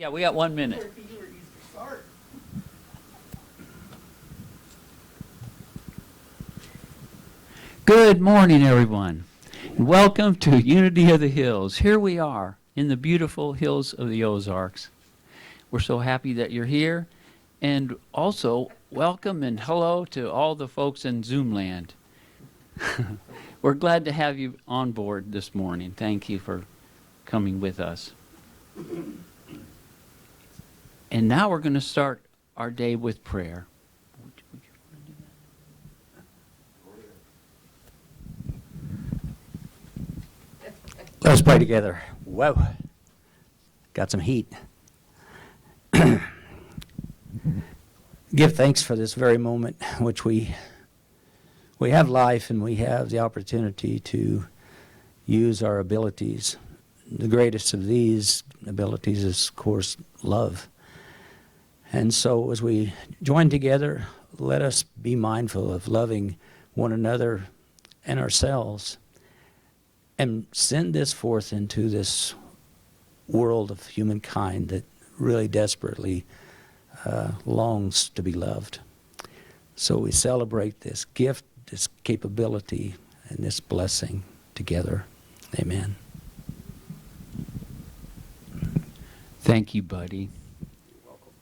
Yeah, we got 1 minute. Good morning, everyone, and welcome to Unity of the Hills. Here we are in the beautiful hills of the Ozarks. We're so happy that you're here, and also welcome and hello to all the folks in Zoom land. We're glad to have you on board this morning. Thank you for coming with us. And now we're going to start our day with prayer. Let's pray together. Whoa. Got some heat. Give thanks for this very moment in which we have life and we have the opportunity to use our abilities. The greatest of these abilities is, of course, love. And so as we join together, let us be mindful of loving one another and ourselves and send this forth into this world of humankind that really desperately longs to be loved. So we celebrate this gift, this capability, and this blessing together. Amen. Thank you, buddy. You're welcome.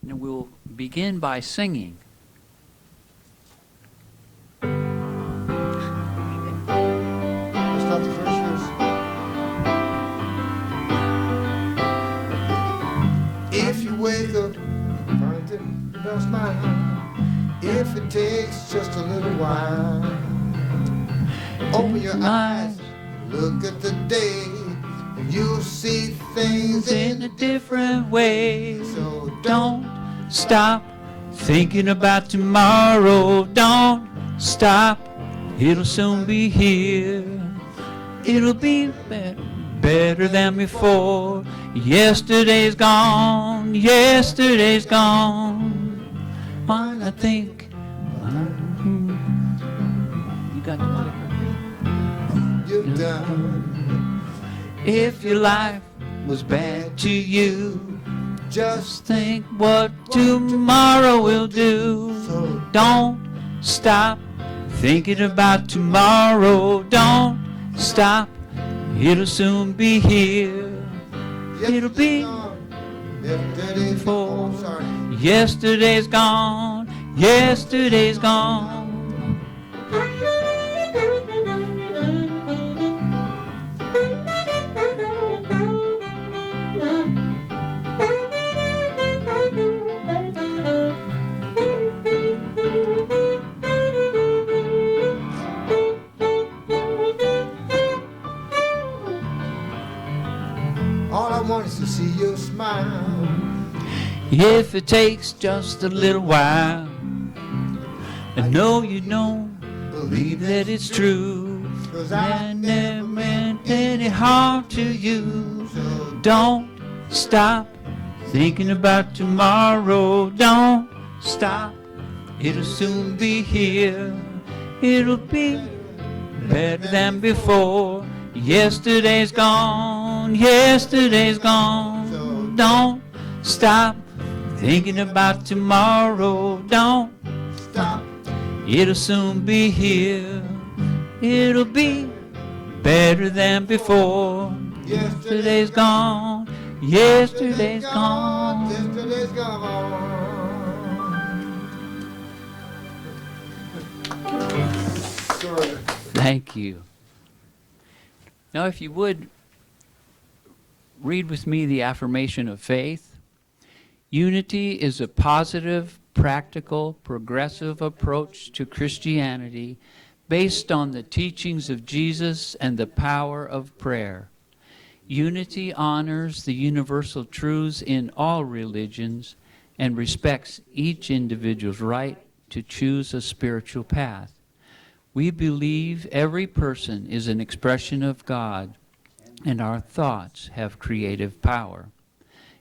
And we'll begin by singing. That's not the first verse. If you wake up, don't smile. If it takes just a little while, open your eyes, look at the day, and you'll see things In a different way. So Don't stop thinking about tomorrow. Don't stop. It'll soon be here. It'll be better than before. Yesterday's gone. Yesterday's gone. Why not think? You got the clicker. you're done. If your life was bad to you, Just think what tomorrow will do. so Don't stop thinking about tomorrow. Don't stop. It'll soon be here. It'll be yesterday's before. gone. Sorry. Yesterday's gone. Yesterday's gone. All I want is to see you smile. If it takes just a little while, I know you don't believe that it's true. 'Cause I never meant any harm to you. Don't stop thinking about tomorrow. Don't stop. It'll soon be here. It'll be better than before. Yesterday's gone. Yesterday's gone. Don't stop thinking about tomorrow. Don't Stop. It'll soon be here. It'll be better than before. Yesterday's gone. Yesterday's gone. Yesterday's gone. Sorry. Thank you. Now, if you would, read with me the affirmation of faith. Unity is a positive, practical, progressive approach to Christianity based on the teachings of Jesus and the power of prayer. Unity honors the universal truths in all religions and respects each individual's right to choose a spiritual path. We believe every person is an expression of God, and our thoughts have creative power.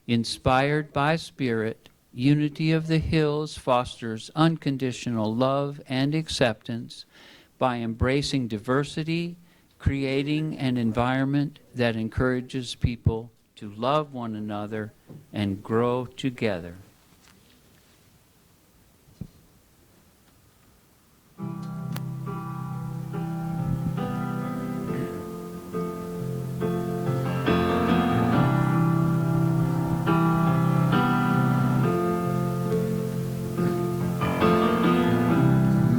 Inspired by Spirit, Unity of the Hills fosters unconditional love and acceptance by embracing diversity, creating an environment that encourages people to love one another and grow together.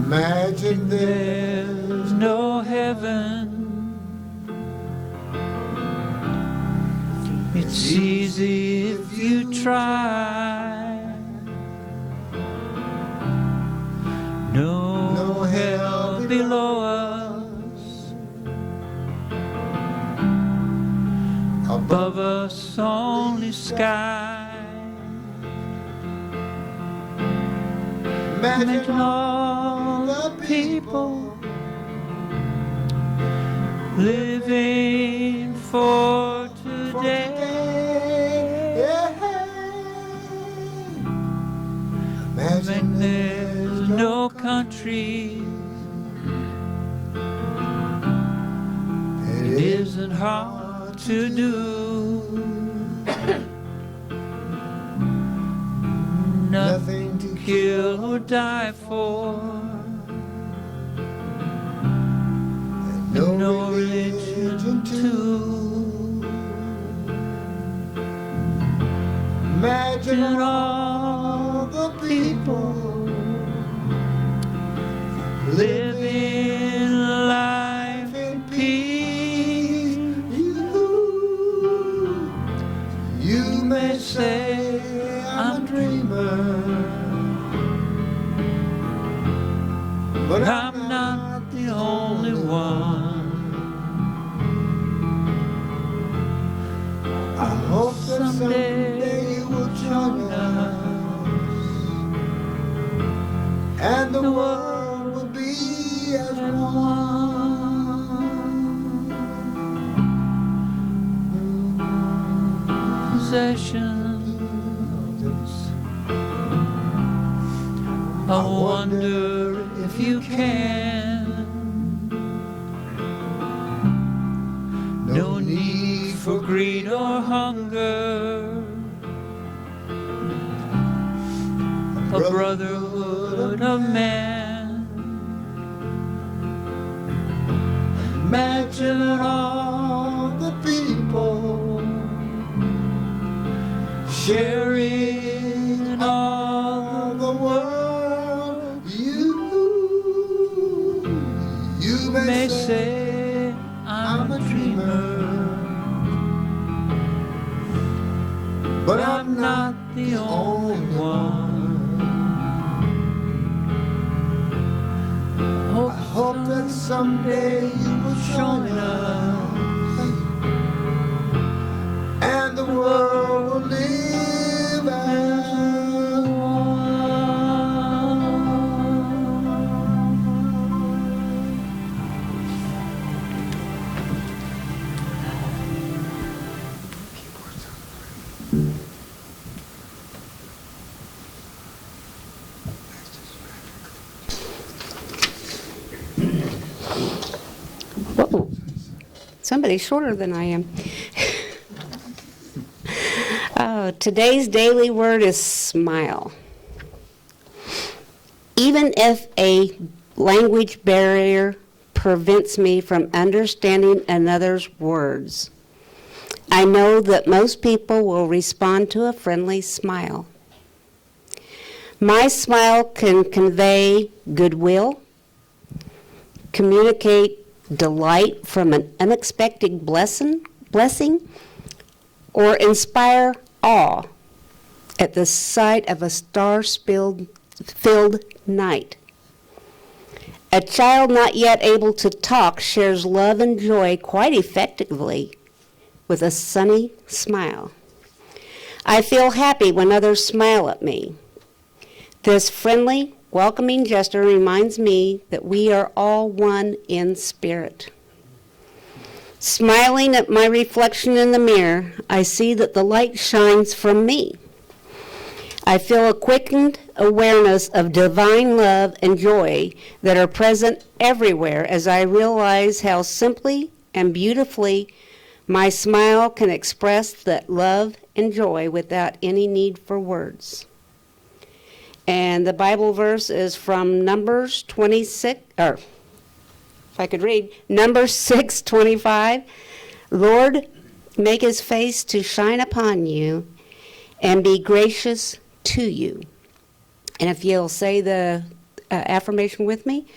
Imagine There's no heaven. It's easy if you try. No hell below us. Above us only sky. Imagine all the people living for today. Imagine there's no country. It isn't hard to do. Nothing to kill or die for. No religion too. Imagine all the people living life in peace. You may say I'm a dreamer, but I'm not the only one. I hope that someday you will join us, and the world will be as one. Possessions, I wonder if you can. No need for greed or hunger. A brotherhood of man. Imagine all the people sharing all the world. You May say I'm a dreamer, but I'm not the only one. I hope that someday you will join us, and the world will live as one. Whoa, somebody's shorter than I am. Today's daily word is smile. Even if a language barrier prevents me from understanding another's words, I know that most people will respond to a friendly smile. My smile can convey goodwill, communicate delight from an unexpected blessing, or inspire awe at the sight of a star-filled night. A child not yet able to talk shares love and joy quite effectively with a sunny smile. I feel happy when others smile at me. This friendly, welcoming gesture reminds me that we are all one in spirit. Smiling at my reflection in the mirror, I see that the light shines from me. I feel a quickened awareness of divine love and joy that are present everywhere as I realize how simply and beautifully My smile can express that love and joy without any need for words. And the Bible verse is from Numbers 26, or if I could read, Numbers 6:25. Lord, make his face to shine upon you and be gracious to you. And if you'll say the affirmation with me,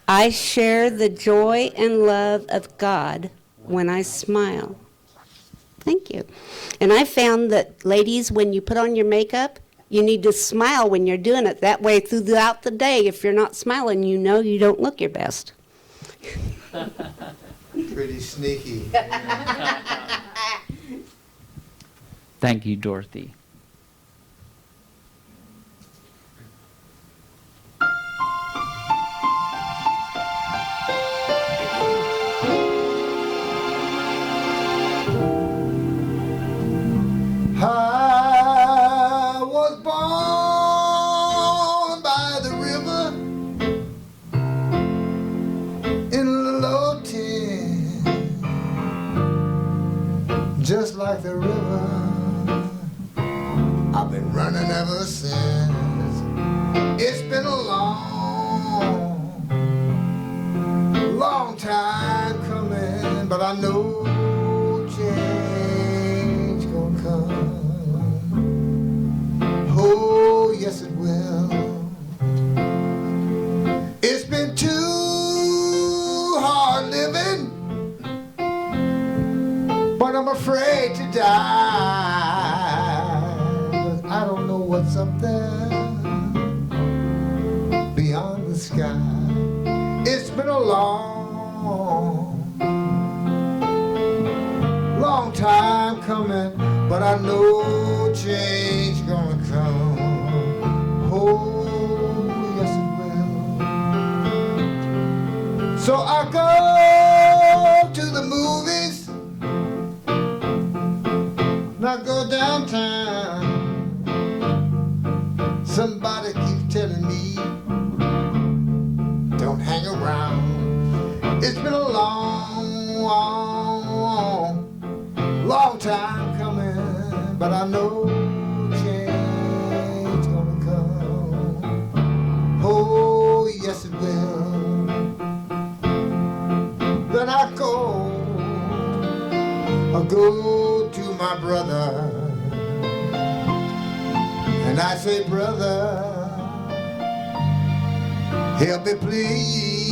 I share the joy and love of God when I smile. Thank you. And I found that, ladies, when you put on your makeup, you need to smile when you're doing it. That way, throughout the day, if you're not smiling, you know you don't look your best. Pretty sneaky. Thank you, Dorothy. I was born by the river in a little old tin, just like the river. I've been running ever since. It's been a long time coming, but I know change gonna come. Oh, yes it will. It's been too hard living, but I'm afraid to die. 'Cause I don't know what's up there beyond the sky. It's been a long time coming, but I know change gonna come. Oh, yes it will. So I go to the movies, and I go downtown. Somebody keeps telling me, don't hang around. It's been a long time coming, but I know change gonna come. Oh, yes it will. Then I go to my brother, and I say, brother, help me please.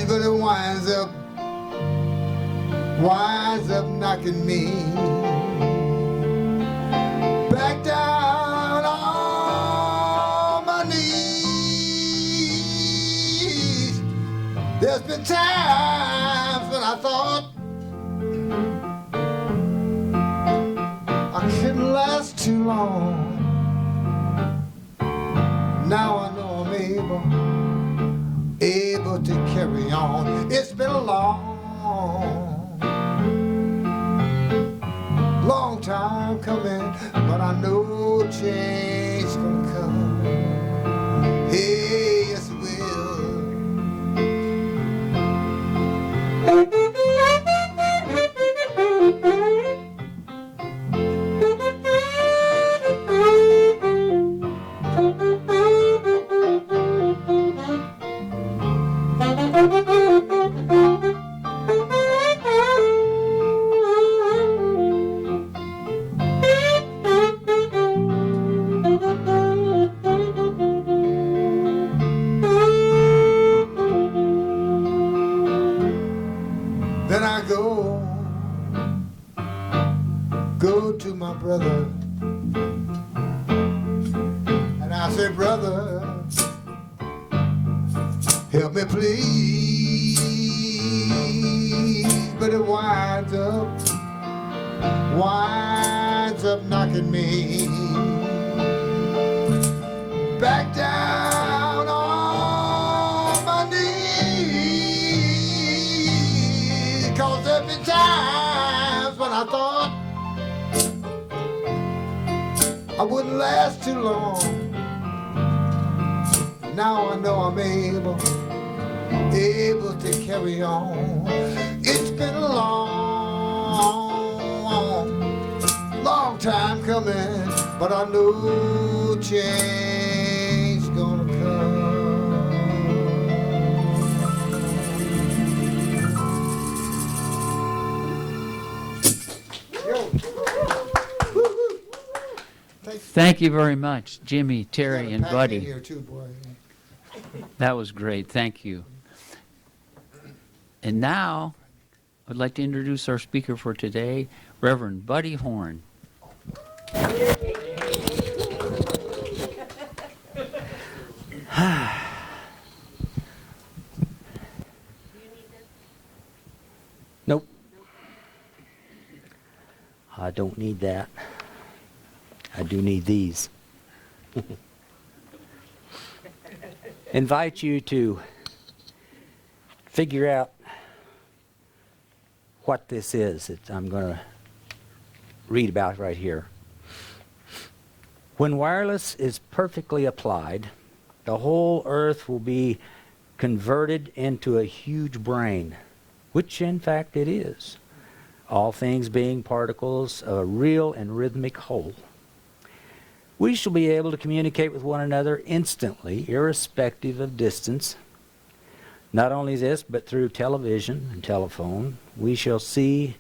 But it winds up knocking me back down on my knees. There's been times when I thought I couldn't last too long. Now I know I'm able to carry on. It's been a long time coming, but I know change gonna come. Hey, yes it Then I go to my brother, and I say, brother, help me please. But it winds up knocking me back down on my knees. 'Cause there been times when I thought I wouldn't last too long. Now I know I'm able able to carry on. It's been a long time coming, but I know change gonna come. Yo. Woo-hoo. Thank you very much, Jimmy, Terry, Got a and pack in Buddy. here too, boy. That was great. Thank you. And now, I'd like to introduce our speaker for today, Reverend Buddy Horn. Nope. I don't need that. I do need these. Invite you to figure out what this is that I'm going to read about right here. When wireless is perfectly applied, the whole earth will be converted into a huge brain, which in fact it is, all things being particles of a real and rhythmic whole. We shall be able to communicate with one another instantly, irrespective of distance. Not only this, but through television and telephone, we shall see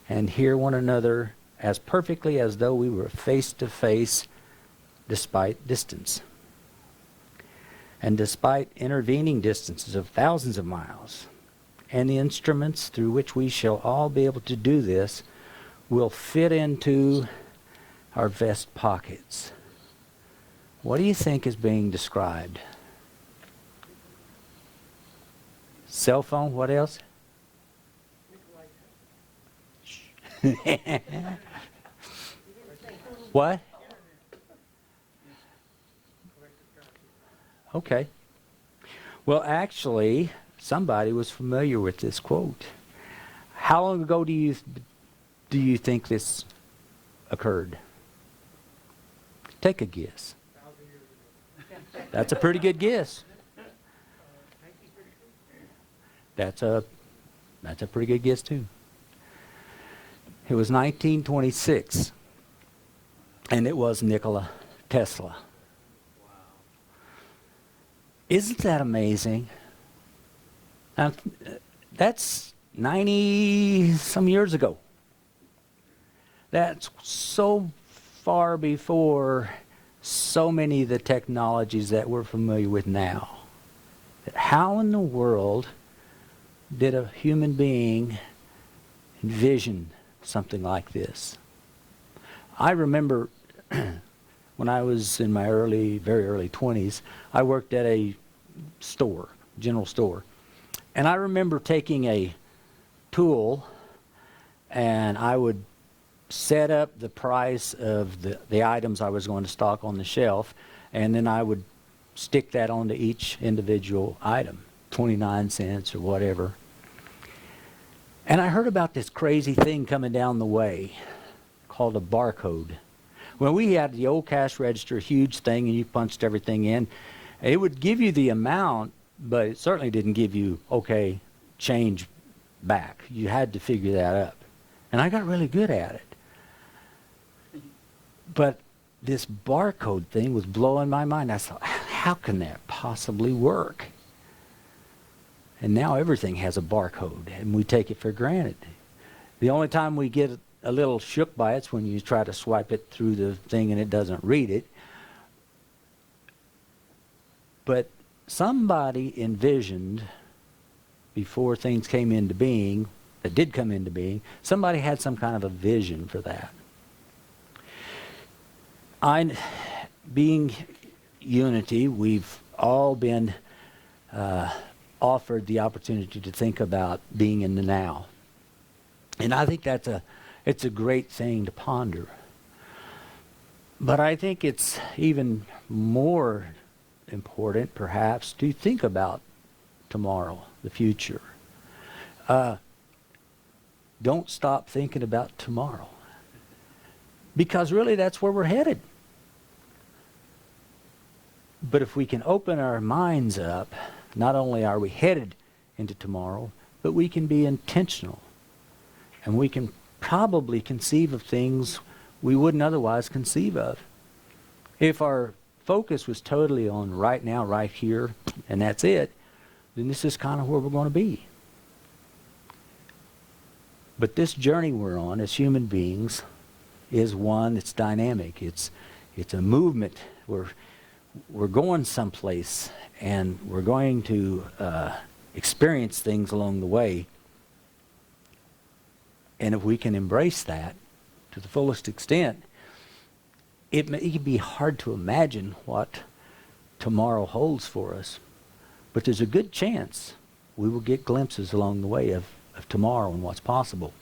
and hear one another as perfectly as though we were face to face, despite distance. And despite intervening distances of thousands of miles. And the instruments through which we shall all be able to do this will fit into our vest pockets. What do you think is being described? Cell phone, what else? What? Okay. Well, actually, somebody was familiar with this quote. How long ago do you think this occurred? Take a guess. That's a pretty good guess. That's a pretty good guess too. It was 1926, and it was Nikola Tesla. Isn't that amazing? Now, that's 90 some years ago. That's so far before so many of the technologies that we're familiar with now. How in the world did a human being envision something like this? I remember when I was in my very early 20s, I worked at a store, general store. And I remember taking a tool and I would set up the price of the items I was going to stock on the shelf, and then I would stick that onto each individual item, 29 cents or whatever. And I heard about this crazy thing coming down the way called a barcode. Well, we had the old cash register, huge thing, and you punched everything in. It would give you the amount, but it certainly didn't give you, okay, change back. You had to figure that up. And I got really good at it. But this barcode thing was blowing my mind. I thought, how can that possibly work? And now everything has a barcode, and we take it for granted. The only time we get a little shook by it's when you try to swipe it through the thing and it doesn't read it. But somebody envisioned, before things came into being, that did come into being, somebody had some kind of a vision for that. Being Unity, we've all been offered the opportunity to think about being in the now. And I think it's a great thing to ponder. But I think it's even more important, perhaps, to think about tomorrow, the future. Don't stop thinking about tomorrow. Because really that's where we're headed. But if we can open our minds up, not only are we headed into tomorrow, but we can be intentional. And we can probably conceive of things we wouldn't otherwise conceive of. If our focus was totally on right now, right here, and that's it, then this is kind of where we're going to be. But this journey we're on as human beings is one that's dynamic. It's a movement. We're going someplace, and we're going to experience things along the way. And if we can embrace that to the fullest extent, it can be hard to imagine what tomorrow holds for us. But there's a good chance we will get glimpses along the way of tomorrow and what's possible.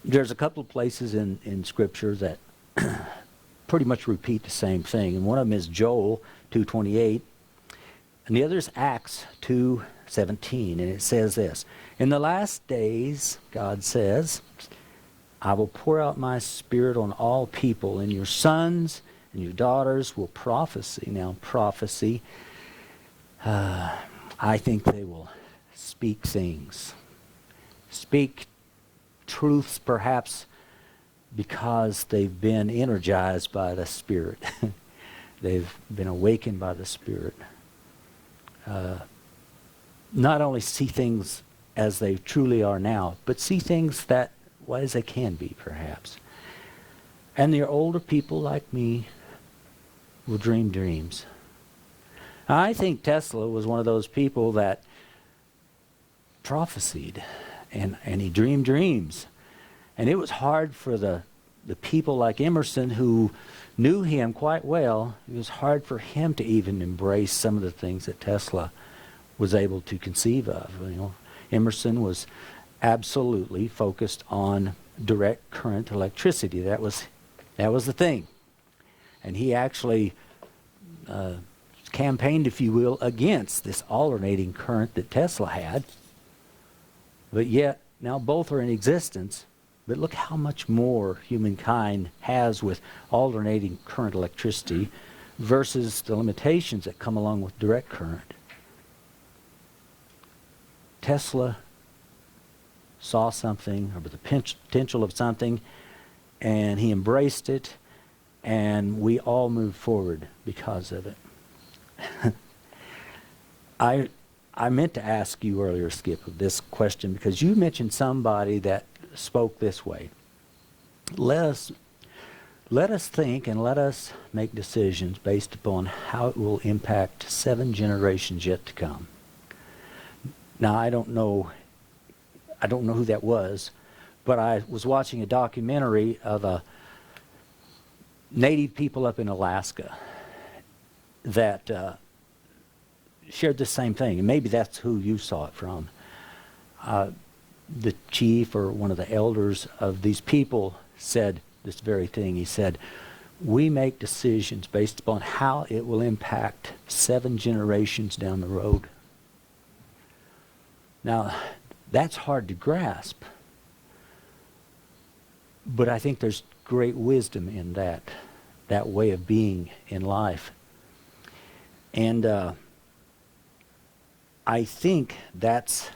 There's a couple of places in Scripture that pretty much repeat the same thing. And one of them is Joel 2:28. And the other is Acts 2:17. And it says this: "In the last days," God says, "I will pour out my Spirit on all people, and your sons and your daughters will prophesy." Now, prophecy, I think they will speak things. Speak truths, perhaps because they've been energized by the Spirit. They've been awakened by the Spirit. Not only see things as they truly are now, but see things that as they can be, perhaps. And the older people like me will dream dreams. I think Tesla was one of those people that prophesied, and he dreamed dreams. And it was hard for the people like Emerson, who knew him quite well. It was hard for him to even embrace some of the things that Tesla was able to conceive of. You know, Emerson was absolutely focused on direct current electricity. That was the thing. And he actually campaigned, if you will, against this alternating current that Tesla had. But yet, now both are in existence. But look how much more humankind has with alternating current electricity versus the limitations that come along with direct current. Tesla saw something, or the potential of something, and he embraced it, and we all moved forward because of it. I meant to ask you earlier, Skip, this question, because you mentioned somebody that spoke this way: let us think and let us make decisions based upon how it will impact 7 generations yet to come. Now, I don't know who that was, but I was watching a documentary of a native people up in Alaska that shared the same thing, and maybe that's who you saw it from. The chief or one of the elders of these people said this very thing. He said, "We make decisions based upon how it will impact 7 generations down the road." Now, that's hard to grasp, but I think there's great wisdom in that way of being in life. And I think that's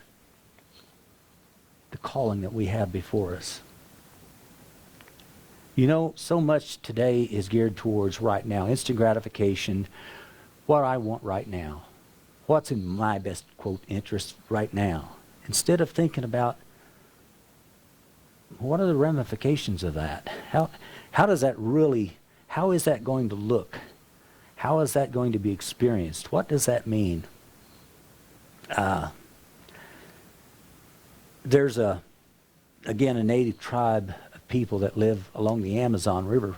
the calling that we have before us. You know, so much today is geared towards right now, instant gratification, what I want right now, what's in my best, quote, interest right now, instead of thinking about what are the ramifications of that? How does that really, how is that going to look? How is that going to be experienced? What does that mean? There's again, a native tribe of people that live along the Amazon River.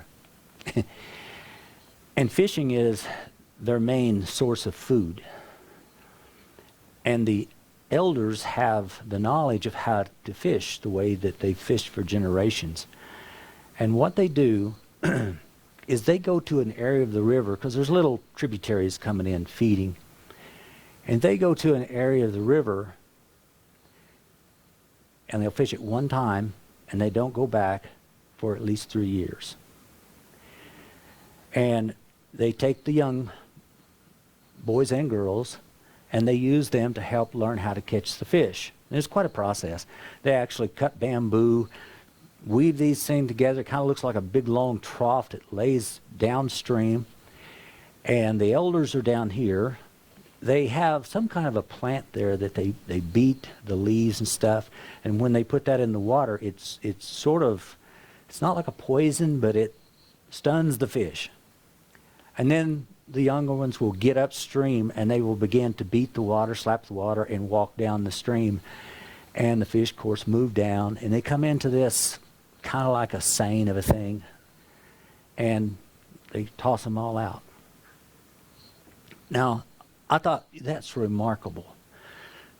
And fishing is their main source of food. And the elders have the knowledge of how to fish the way that they've fished for generations. And what they do is they go to an area of the river, because there's little tributaries coming in feeding. And they go to an area of the river, and they'll fish it one time, and they don't go back for at least 3 years. And they take the young boys and girls, and they use them to help learn how to catch the fish. And it's quite a process. They actually cut bamboo, weave these things together. It kind of looks like a big long trough that lays downstream. And the elders are down here. They have some kind of a plant there that they beat the leaves and stuff. And when they put that in the water, it's sort of, it's not like a poison, but it stuns the fish. And then the younger ones will get upstream and they will begin to beat the water, slap the water, and walk down the stream. And the fish, of course, move down, and they come into this kind of like a seine of a thing, and they toss them all out. Now, I thought that's remarkable.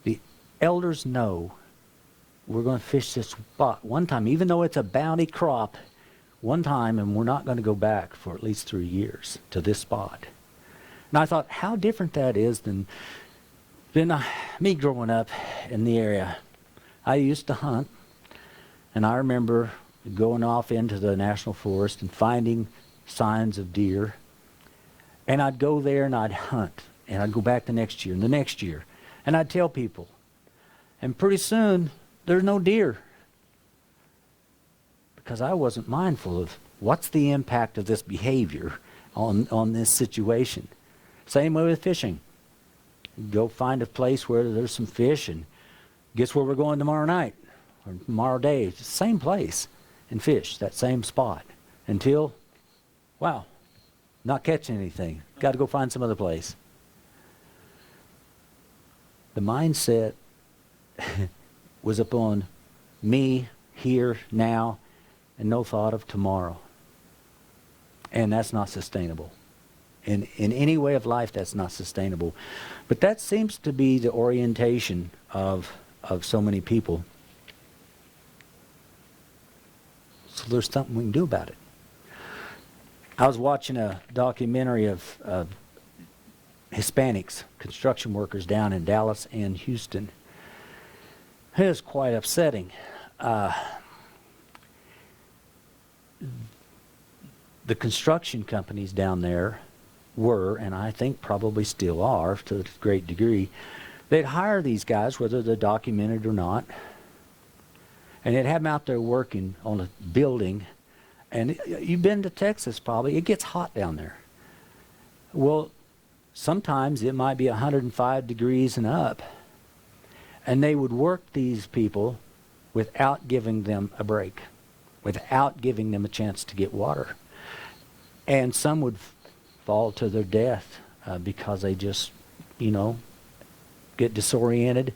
The elders know we're going to fish this spot one time, even though it's a bounty crop, one time, and we're not going to go back for at least 3 years to this spot. And I thought how different that is than me growing up in the area. I used to hunt, and I remember going off into the national forest and finding signs of deer. And I'd go there and I'd hunt, and I'd go back the next year and the next year. And I'd tell people, and pretty soon there's no deer, because I wasn't mindful of what's the impact of this behavior on this situation. Same way with fishing. Go find a place where there's some fish, and guess where we're going tomorrow night or tomorrow day? It's the same place and fish that same spot until, wow, not catching anything. Got to go find some other place. The mindset was upon me here now and no thought of tomorrow. And that's not sustainable. In any way of life, that's not sustainable. But that seems to be the orientation of so many people. So there's something we can do about it. I was watching a documentary of Hispanics, construction workers down in Dallas and Houston. It was quite upsetting. The construction companies down there were, and I think probably still are to a great degree, they'd hire these guys, whether they're documented or not, and they'd have them out there working on a building. And you've been to Texas probably. It gets hot down there. Well, sometimes it might be 105 degrees and up. And they would work these people without giving them a break, without giving them a chance to get water. And some would fall to their death because they just, get disoriented,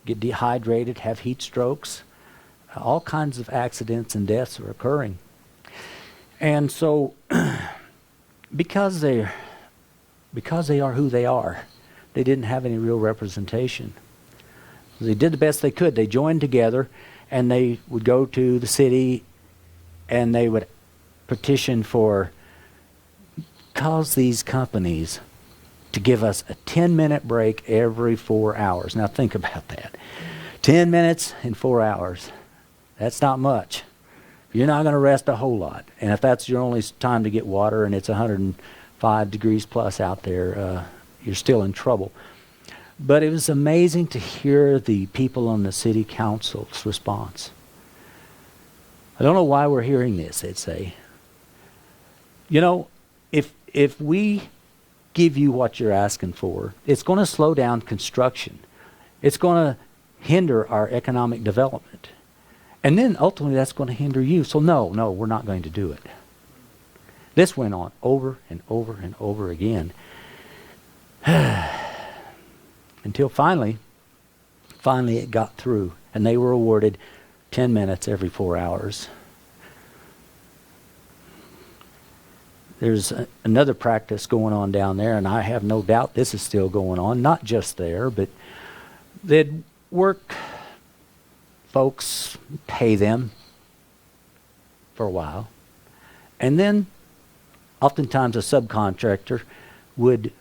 get dehydrated, have heat strokes. All kinds of accidents and deaths are occurring. And so, because they are who they are, they didn't have any real representation. They did the best they could. They joined together, and they would go to the city, and they would petition for, cause these companies to give us a 10-minute break every 4 hours. Now think about that. 10 minutes in 4 hours. That's not much. You're not going to rest a whole lot. And if that's your only time to get water and it's 105 degrees plus out there, you're still in trouble. But it was amazing to hear the people on the city council's response. I don't know why we're hearing this, they'd say. If we give you what you're asking for, it's going to slow down construction. It's going to hinder our economic development. And then ultimately that's going to hinder you. So no, we're not going to do it. This went on over and over and over again. Until finally it got through. And they were awarded 10 minutes every 4 hours. There's another practice going on down there, and I have no doubt this is still going on. Not just there, but they'd work... Folks pay them for a while. And then oftentimes a subcontractor would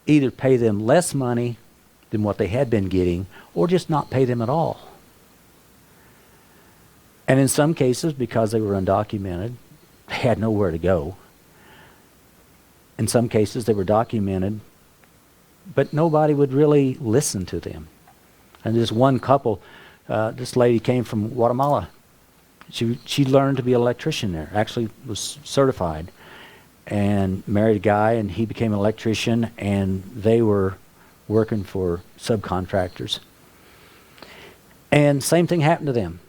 either pay them less money than what they had been getting or just not pay them at all. And in some cases, because they were undocumented, they had nowhere to go. In some cases, they were documented but nobody would really listen to them. And this one couple, this lady came from Guatemala. She learned to be an electrician there, actually was certified, and married a guy, and he became an electrician, and they were working for subcontractors. And same thing happened to them.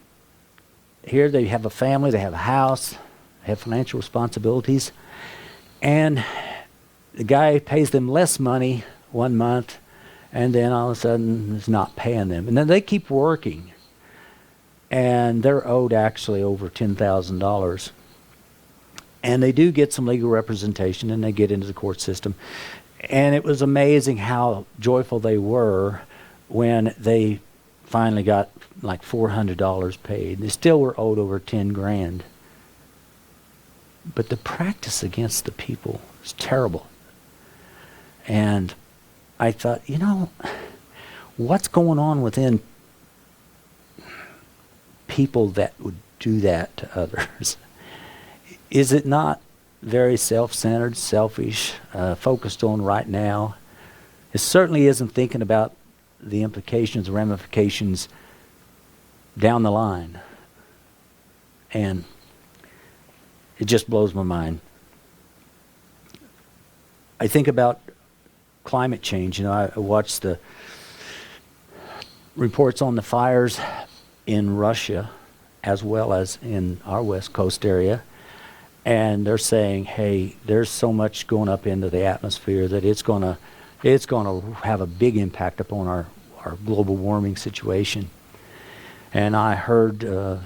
Here they have a family, they have a house, they have financial responsibilities, and the guy pays them less money one month, and then all of a sudden is not paying them. And then they keep working, and they're owed actually over $10,000. And they do get some legal representation, and they get into the court system. And it was amazing how joyful they were when they finally got like $400 paid. They still were owed over 10 grand. But the practice against the people is terrible. And I thought, you know, what's going on within people that would do that to others? Is it not very self-centered, selfish, focused on right now? It certainly isn't thinking about the implications, ramifications down the line. And it just blows my mind. I think about climate change. You know, I watched the reports on the fires in Russia as well as in our West Coast area. And they're saying, hey, there's so much going up into the atmosphere that it's going to have a big impact upon our global warming situation. And I heard a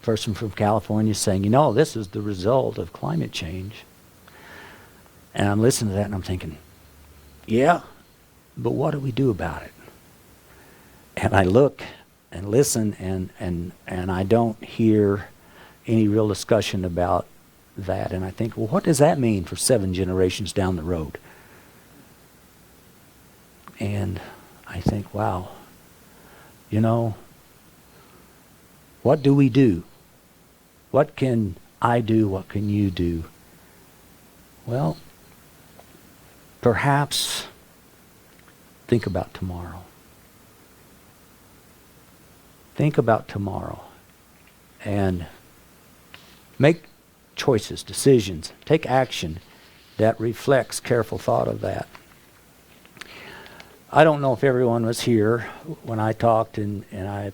person from California saying, you know, this is the result of climate change. And I'm listening to that and I'm thinking, yeah, but what do we do about it? And I look and listen and I don't hear any real discussion about that. And I think, well, what does that mean for 7 generations down the road? And I think, wow, you know, what do we do? What can I do? What can you do? Well, perhaps think about tomorrow. Think about tomorrow and make choices, decisions, take action that reflects careful thought of that. I don't know if everyone was here when I talked and I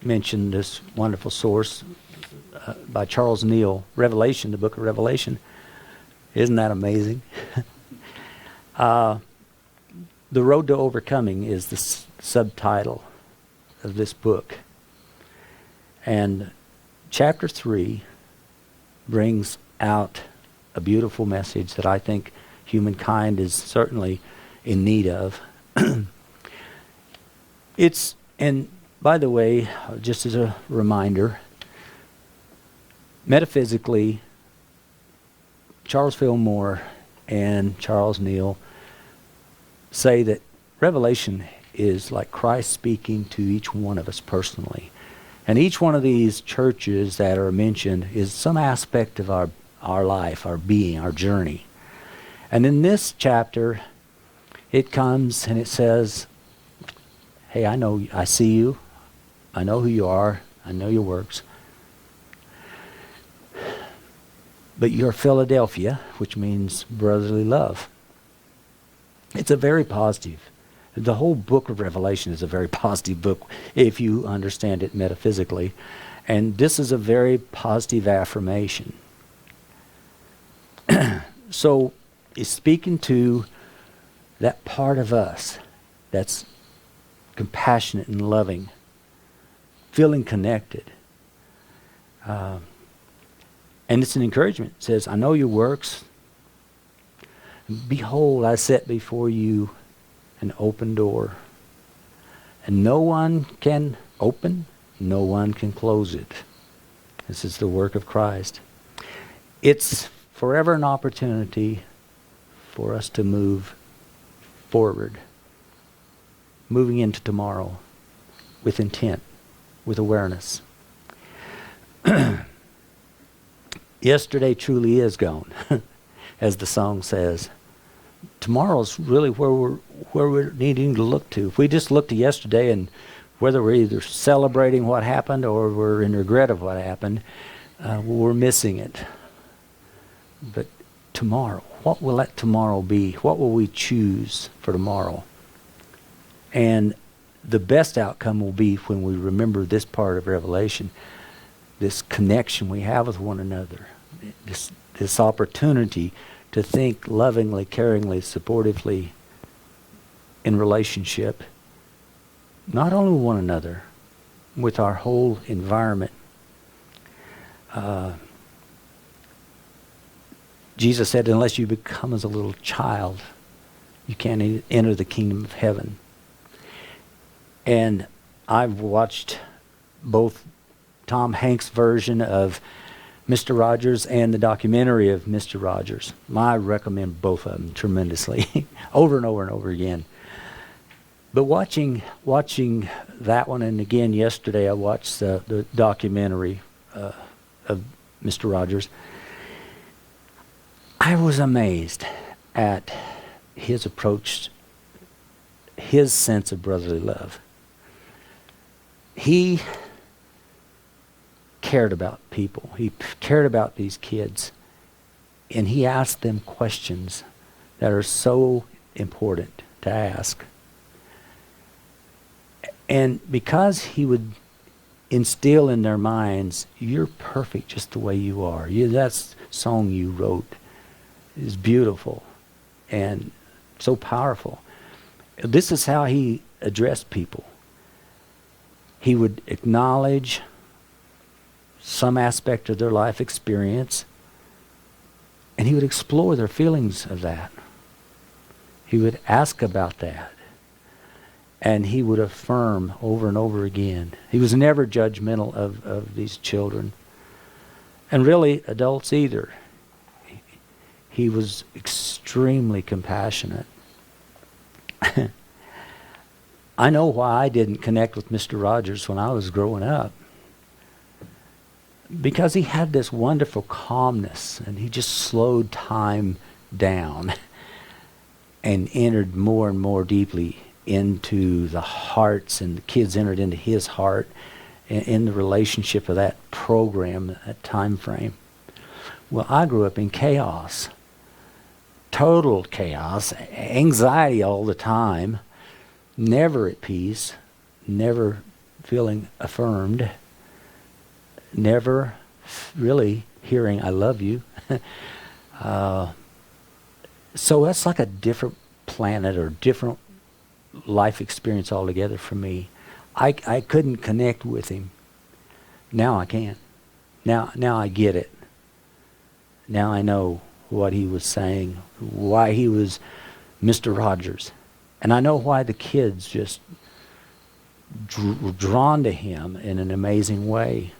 mentioned this wonderful source by Charles Neal, Revelation, the book of Revelation. Isn't that amazing? The Road to Overcoming is the subtitle of this book. And chapter 3 brings out a beautiful message that I think humankind is certainly in need of. And by the way, just as a reminder, metaphysically, Charles Fillmore and Charles Neal say that Revelation is like Christ speaking to each one of us personally. And each one of these churches that are mentioned is some aspect of our life, our being, our journey. And in this chapter, it comes and it says, hey, I see you. I know who you are. I know your works. But you're Philadelphia, which means brotherly love. It's a very positive. The whole book of Revelation is a very positive book if you understand it metaphysically. And this is a very positive affirmation. So it's speaking to that part of us that's compassionate and loving, feeling connected. And it's an encouragement. It says, I know your works. Behold, I set before you an open door. And no one can open, no one can close it. This is the work of Christ. It's forever an opportunity for us to move forward, moving into tomorrow with intent, with awareness. Yesterday truly is gone, as the song says. tomorrow's really where we're needing to look to. If we just look to yesterday and whether we're either celebrating what happened or we're in regret of what happened, we're missing it. But tomorrow, what will that tomorrow be? What will we choose for tomorrow? And the best outcome will be when we remember this part of Revelation, this connection we have with one another, this opportunity to think lovingly, caringly, supportively in relationship, not only with one another, with our whole environment. Jesus said, unless you become as a little child, you can't enter the kingdom of heaven. And I've watched both Tom Hanks' version of Mr. Rogers and the documentary of Mr. Rogers. I recommend both of them tremendously, over and over and over again. But watching that one, and again yesterday I watched the documentary of Mr. Rogers, I was amazed at his approach, his sense of brotherly love. He cared about people. He cared about these kids. And he asked them questions that are so important to ask. And because he would instill in their minds, you're perfect just the way you are. That song you wrote is beautiful and so powerful. This is how he addressed people. He would acknowledge some aspect of their life experience, and he would explore their feelings of that. He would ask about that, and he would affirm over and over again. He was never judgmental of these children, and really adults either. He was extremely compassionate. I know why I didn't connect with Mr. Rogers when I was growing up. Because he had this wonderful calmness, and he just slowed time down and entered more and more deeply into the hearts, and the kids entered into his heart in the relationship of that program, that time frame. Well, I grew up in chaos. Total chaos, anxiety all the time, never at peace, never feeling affirmed, never really hearing I love you. So that's like a different planet or different life experience altogether for me. I couldn't connect with him. Now I can. Now I get it. Now I know what he was saying, why he was Mr. Rogers. And I know why the kids just were drawn to him in an amazing way.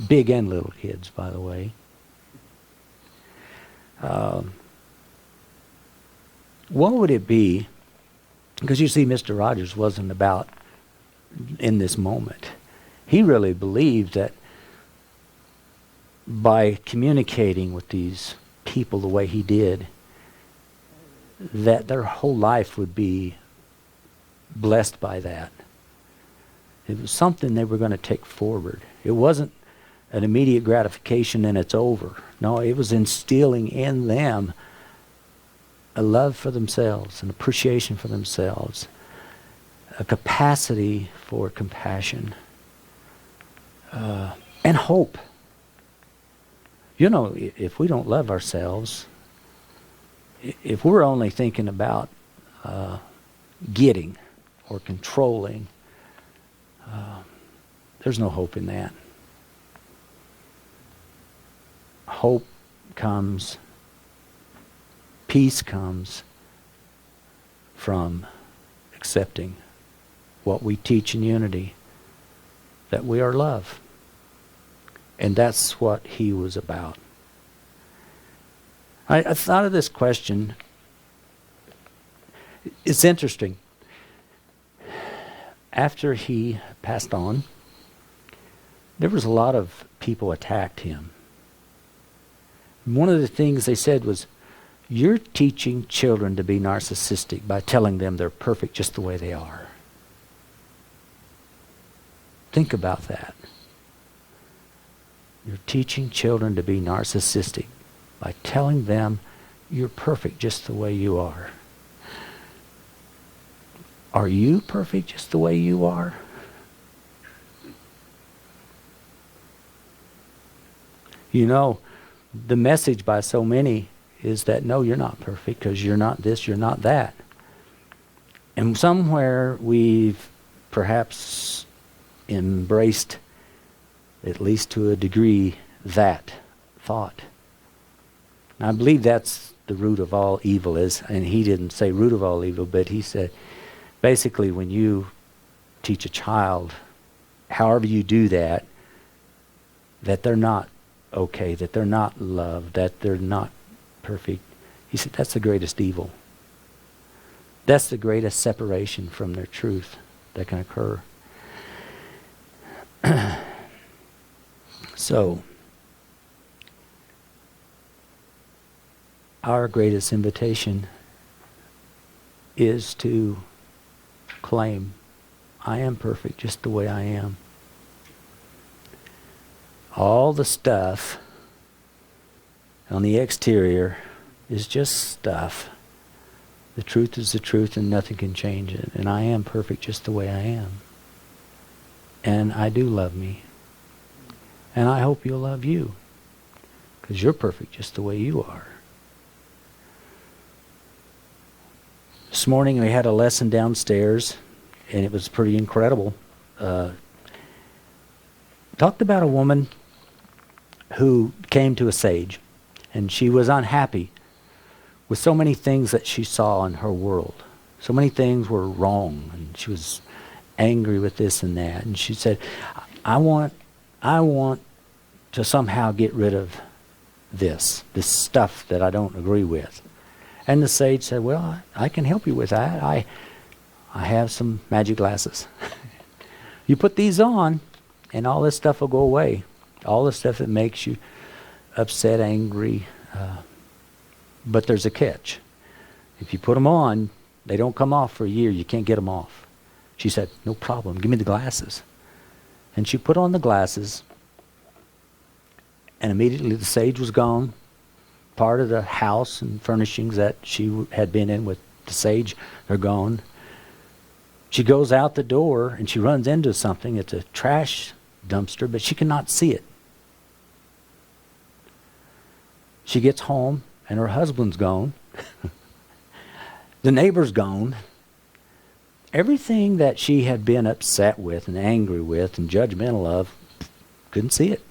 Big and little kids, by the way. What would it be, because you see Mr. Rogers wasn't about in this moment. He really believed that by communicating with these people the way he did, that their whole life would be blessed by that. It was something they were going to take forward. It wasn't an immediate gratification and it's over. No, it was instilling in them a love for themselves, an appreciation for themselves, a capacity for compassion, and hope. You know, if we don't love ourselves, if we're only thinking about getting or controlling, there's no hope in that. Hope comes, peace comes from accepting what we teach in unity, that we are love. And that's what he was about. I thought of this question. It's interesting. After he passed on, there was a lot of people attacked him. One of the things they said was, You're teaching children to be narcissistic by telling them they're perfect just the way they are. Think about that. You're teaching children to be narcissistic by telling them you're perfect just the way you are. Are you perfect just the way you are? You know, the message by so many is that, no, you're not perfect because you're not this, you're not that. And somewhere we've perhaps embraced, at least to a degree, that thought. And I believe that's the root of all evil is, and he didn't say root of all evil, but he said, basically when you teach a child, however you do that, that they're not okay, that they're not loved, that they're not perfect. He said that's the greatest evil. That's the greatest separation from their truth that can occur. So, our greatest invitation is to claim, I am perfect just the way I am. All the stuff on the exterior is just stuff. The truth is the truth and nothing can change it. And I am perfect just the way I am. And I do love me. And I hope you'll love you. Because you're perfect just the way you are. This morning we had a lesson downstairs, and it was pretty incredible. Talked about a woman who came to a sage, and she was unhappy with so many things that she saw in her world. So many things were wrong, and she was angry with this and that. And she said, I want to somehow get rid of this stuff that I don't agree with. And the sage said, well, I can help you with that. I have some magic glasses. You put these on, and all this stuff will go away. All the stuff that makes you upset, angry. But there's a catch. If you put them on, they don't come off for a year. You can't get them off. She said, no problem. Give me the glasses. And she put on the glasses, and immediately the sage was gone. Part of the house and furnishings that she had been in with the sage, they're gone. She goes out the door and she runs into something. It's a trash dumpster, but she cannot see it. She gets home and her husband's gone. The neighbor's gone. Everything that she had been upset with and angry with and judgmental of, couldn't see it.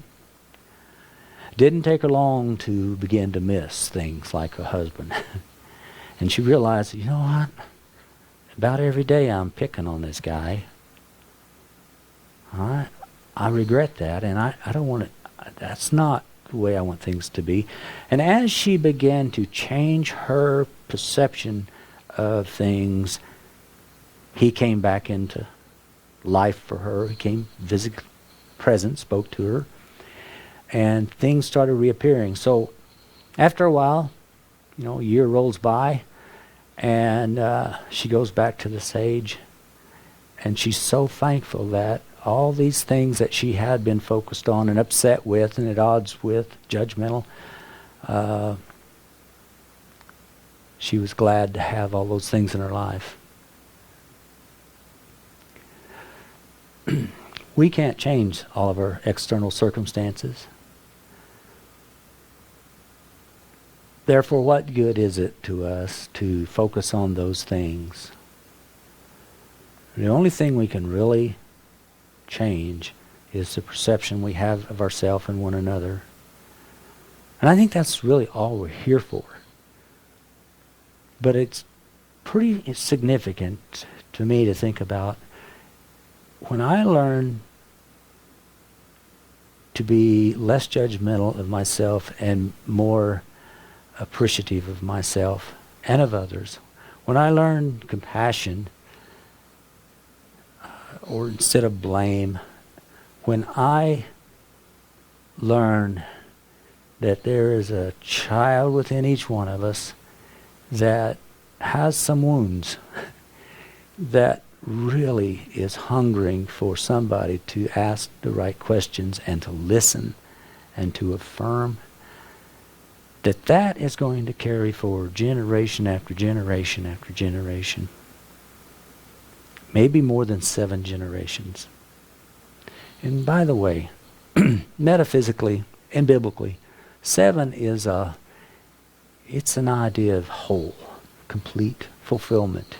Didn't take her long to begin to miss things like her husband. And she realized, you know what? About every day I'm picking on this guy. I regret that, and I don't want it. That's not the way I want things to be. And as she began to change her perception of things, he came back into life for her. He came, physically present, spoke to her. And things started reappearing. So after a while, a year rolls by, and she goes back to the sage, and she's so thankful that all these things that she had been focused on and upset with and at odds with, judgmental, she was glad to have all those things in her life. We can't change all of our external circumstances. Therefore, what good is it to us to focus on those things? The only thing we can really change is the perception we have of ourselves and one another. And I think that's really all we're here for. But it's pretty significant to me to think about when I learn to be less judgmental of myself and more appreciative of myself and of others. When I learn compassion, or instead of blame, when I learn that there is a child within each one of us that has some wounds, that really is hungering for somebody to ask the right questions and to listen and to affirm, that is going to carry forward generation after generation after generation. Maybe more than 7 generations. And by the way, metaphysically and biblically, 7 is it's an idea of whole, complete fulfillment.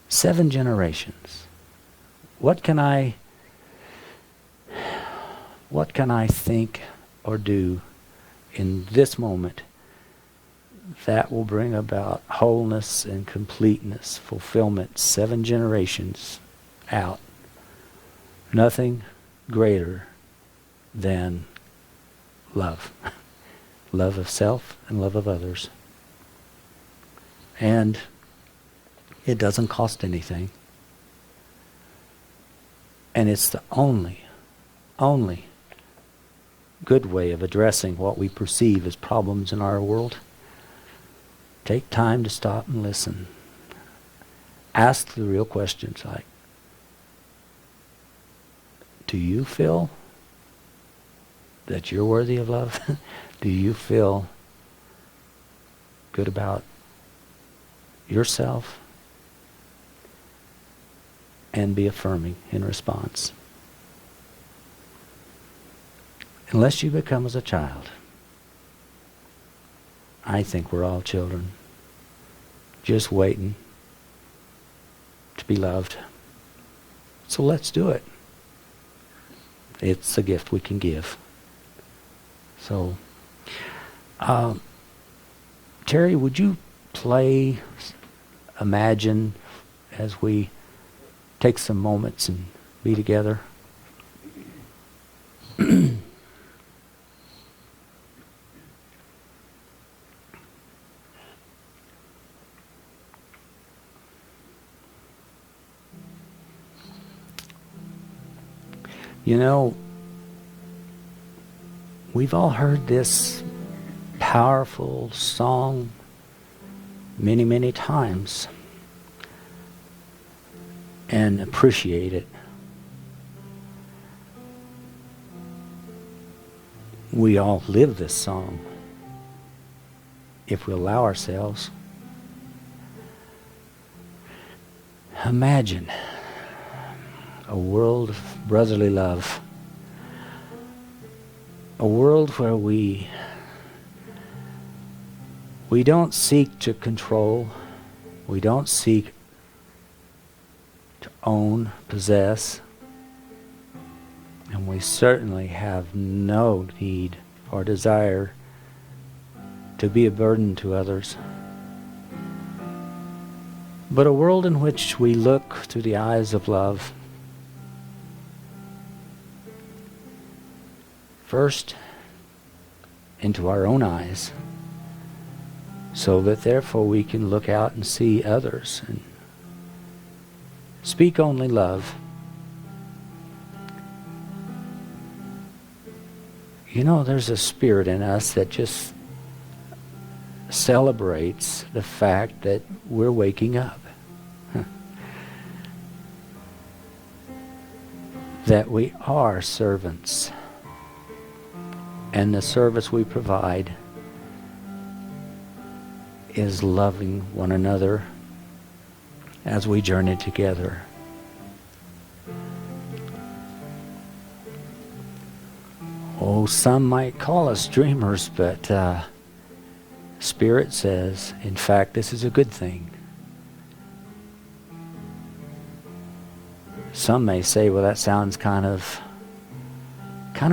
7 generations. What can I think or do in this moment that will bring about wholeness and completeness, fulfillment, 7 generations out? Nothing greater than love. Love of self and love of others. And it doesn't cost anything. And it's the only good way of addressing what we perceive as problems in our world. Take time to stop and listen. Ask the real questions like, do you feel that you're worthy of love? Do you feel good about yourself? And be affirming in response. Unless you become as a child, I think we're all children, just waiting to be loved. So let's do it. It's a gift we can give. So, Terry, would you play Imagine as we take some moments and be together? You know, we've all heard this powerful song many, many times and appreciate it. We all live this song if we allow ourselves. Imagine a world of brotherly love. A world where we don't seek to control. We don't seek to own, possess. And we certainly have no need or desire to be a burden to others. But a world in which we look through the eyes of love. First, into our own eyes, so that therefore we can look out and see others and speak only love. You know, there's a spirit in us that just celebrates the fact that we're waking up. That we are servants. And the service we provide is loving one another as we journey together. Oh, some might call us dreamers, but Spirit says, in fact, this is a good thing. Some may say, well, that sounds kind of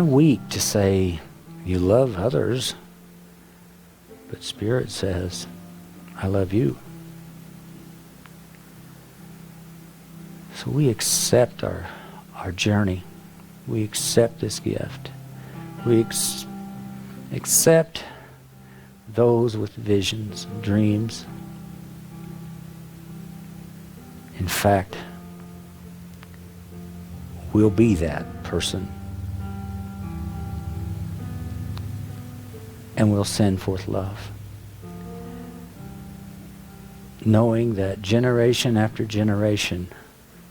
weak to say you love others. But Spirit says, I love you. So we accept our journey. We accept this gift. We accept those with visions and dreams. In fact, we'll be that person. And we'll send forth love. knowing that generation after generation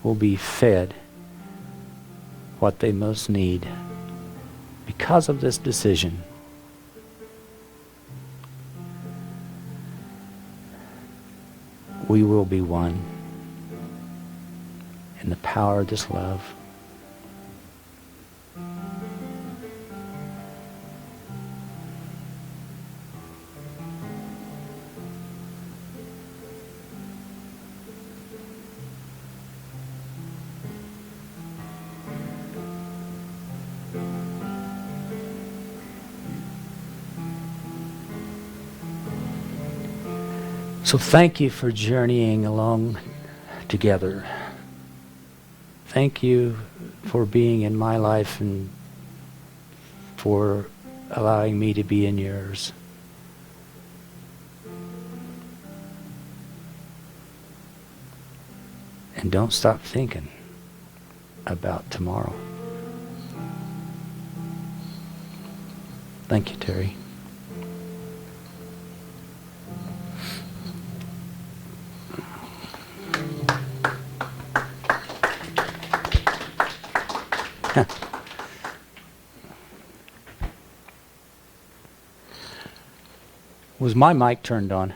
will be fed what they most need because of this decision. We will be one in the power of this love. So thank you for journeying along together. Thank you for being in my life and for allowing me to be in yours. And don't stop thinking about tomorrow. Thank you, Terry. Was my mic turned on?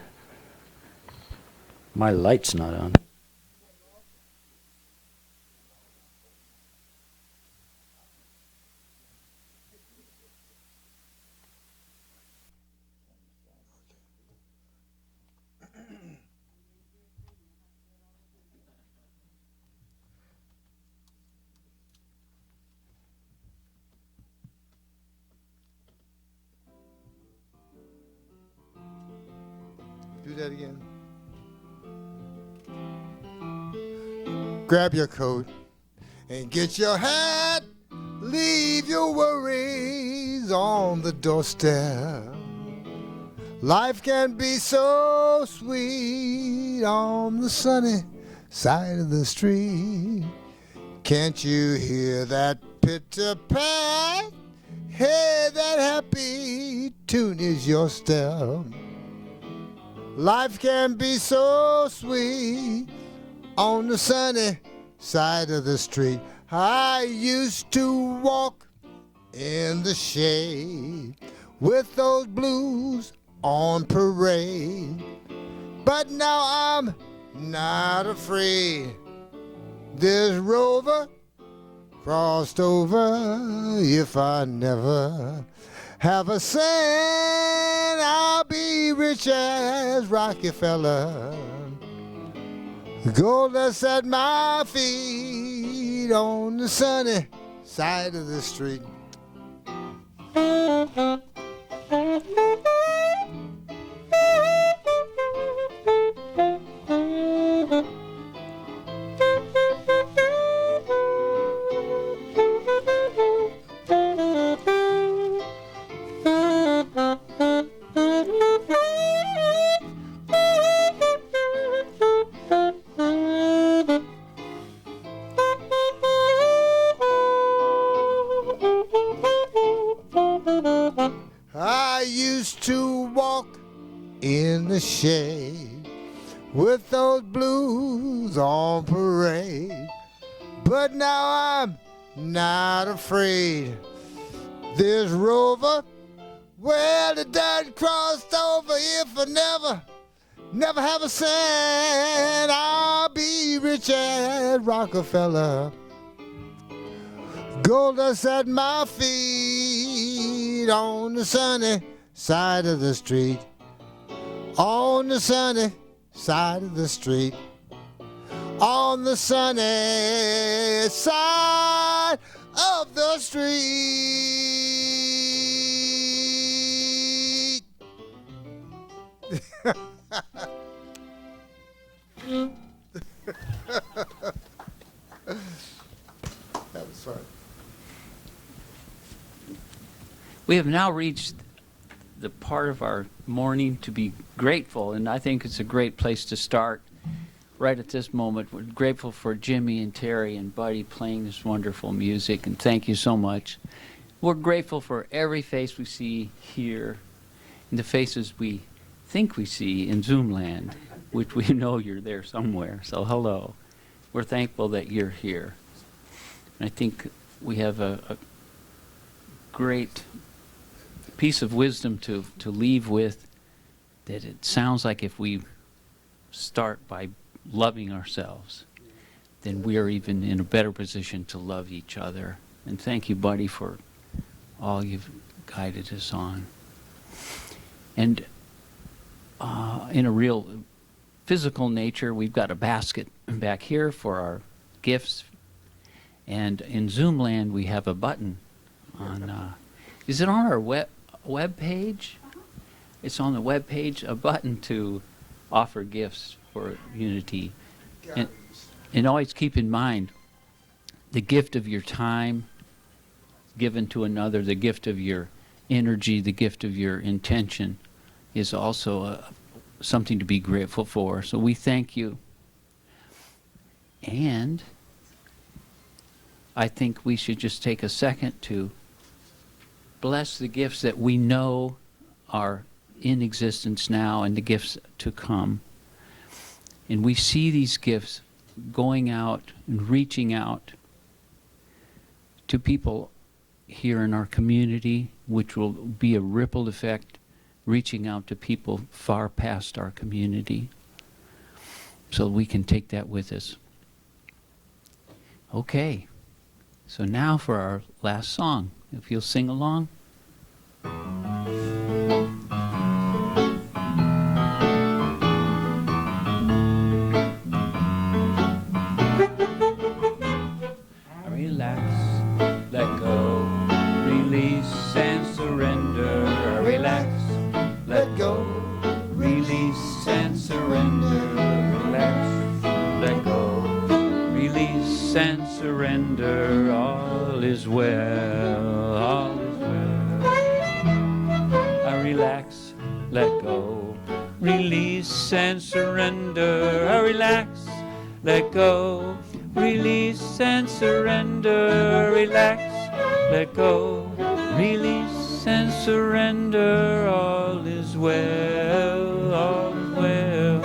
My light's not on. Do that again. Grab your coat and get your hat. Leave your worries on the doorstep. Life can be so sweet on the sunny side of the street. Can't you hear that pitter-pat? Hey, that happy tune is your step. Life can be so sweet on the sunny side of the street. I used to walk in the shade with those blues on parade, but now I'm not afraid. This rover crossed over. If I never have a cent, I'll be rich as Rockefeller. Gold dust at my feet on the sunny side of the street. I used to walk in the shade with those blues on parade, but now I'm not afraid. This rover, well, it done crossed over. If I never have a cent, I'll be rich as Rockefeller. Gold dust at my feet on the sunny side of the street. On the sunny side of the street. On the sunny side of the street. That was fun. We have now reached the part of our morning to be grateful, and I think it's a great place to start right at this moment. We're grateful for Jimmy and Terry and Buddy playing this wonderful music, and thank you so much. We're grateful for every face we see here and the faces we think we see in Zoomland. which we know you're there somewhere. So hello. We're thankful that you're here. And I think we have a great piece of wisdom to leave with, that it sounds like if we start by loving ourselves, then we are even in a better position to love each other. And thank you, buddy, for all you've guided us on. And in a real physical nature, we've got a basket back here for our gifts. And in Zoomland, we have a button on, is it on our web page? It's on the web page, a button to offer gifts for Unity. And always keep in mind, the gift of your time given to another, the gift of your energy, the gift of your intention is also something to be grateful for. So we thank you. And I think we should just take a second to bless the gifts that we know are in existence now and the gifts to come. And we see these gifts going out and reaching out to people here in our community, which will be a ripple effect, reaching out to people far past our community. So we can take that with us. Okay, so now for our last song, if you'll sing along. Relax, let go, release and surrender. Relax, let go, release and surrender. Relax, let go, release and surrender. All is well, all is well. I relax, let go, release and surrender. I relax, let go, release and surrender. Relax, let go, release and surrender. All is well, all is well.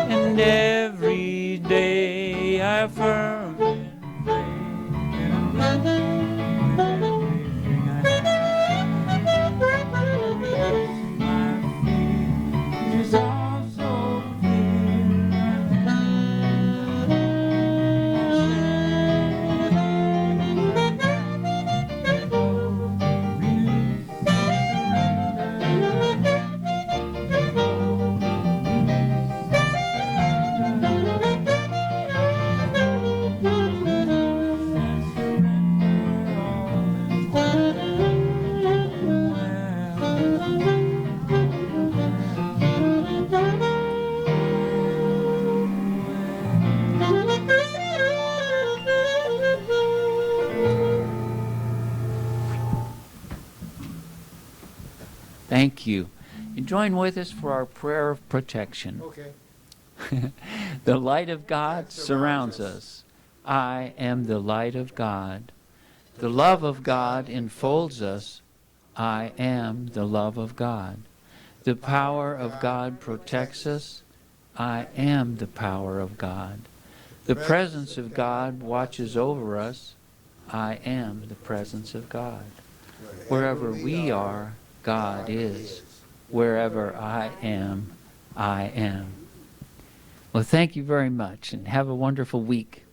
And every day I affirm and pray that I'm loving everything I have. My fear is also Thank you. And join with us for our prayer of protection. Okay. The light of God surrounds us. I am the light of God. The love of God enfolds us. I am the love of God. The power of God protects us. I am the power of God. The presence of God watches over us. I am the presence of God. Wherever we are, God is. Wherever I am, I am. Well, thank you very much, and have a wonderful week.